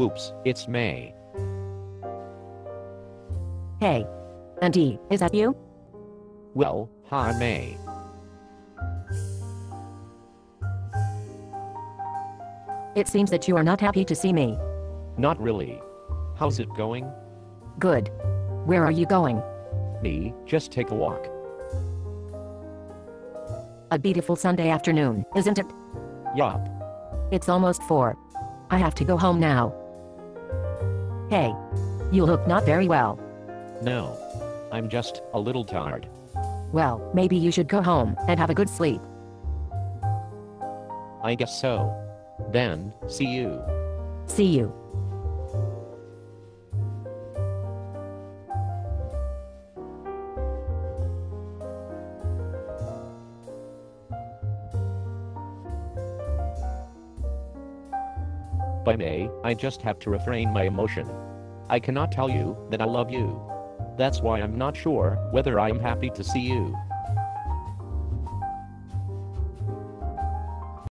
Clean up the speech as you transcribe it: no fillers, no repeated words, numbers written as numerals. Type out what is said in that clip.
Oops, it's May. Hey. Andy, is that you? Well, hi May. It seems that you are not happy to see me. Not really. How's it going? Good. Where are you going? Me, just take a walk. A beautiful Sunday afternoon, isn't it? Yup. It's almost 4. I have to go home now. Hey. You look not very well. No. I'm just a little tired. Well, maybe you should go home and have a good sleep. I guess so. Then, see you. See you. By May, I just have to refrain my emotion. I cannot tell you that I love you. That's why I'm not sure whether I am happy to see you.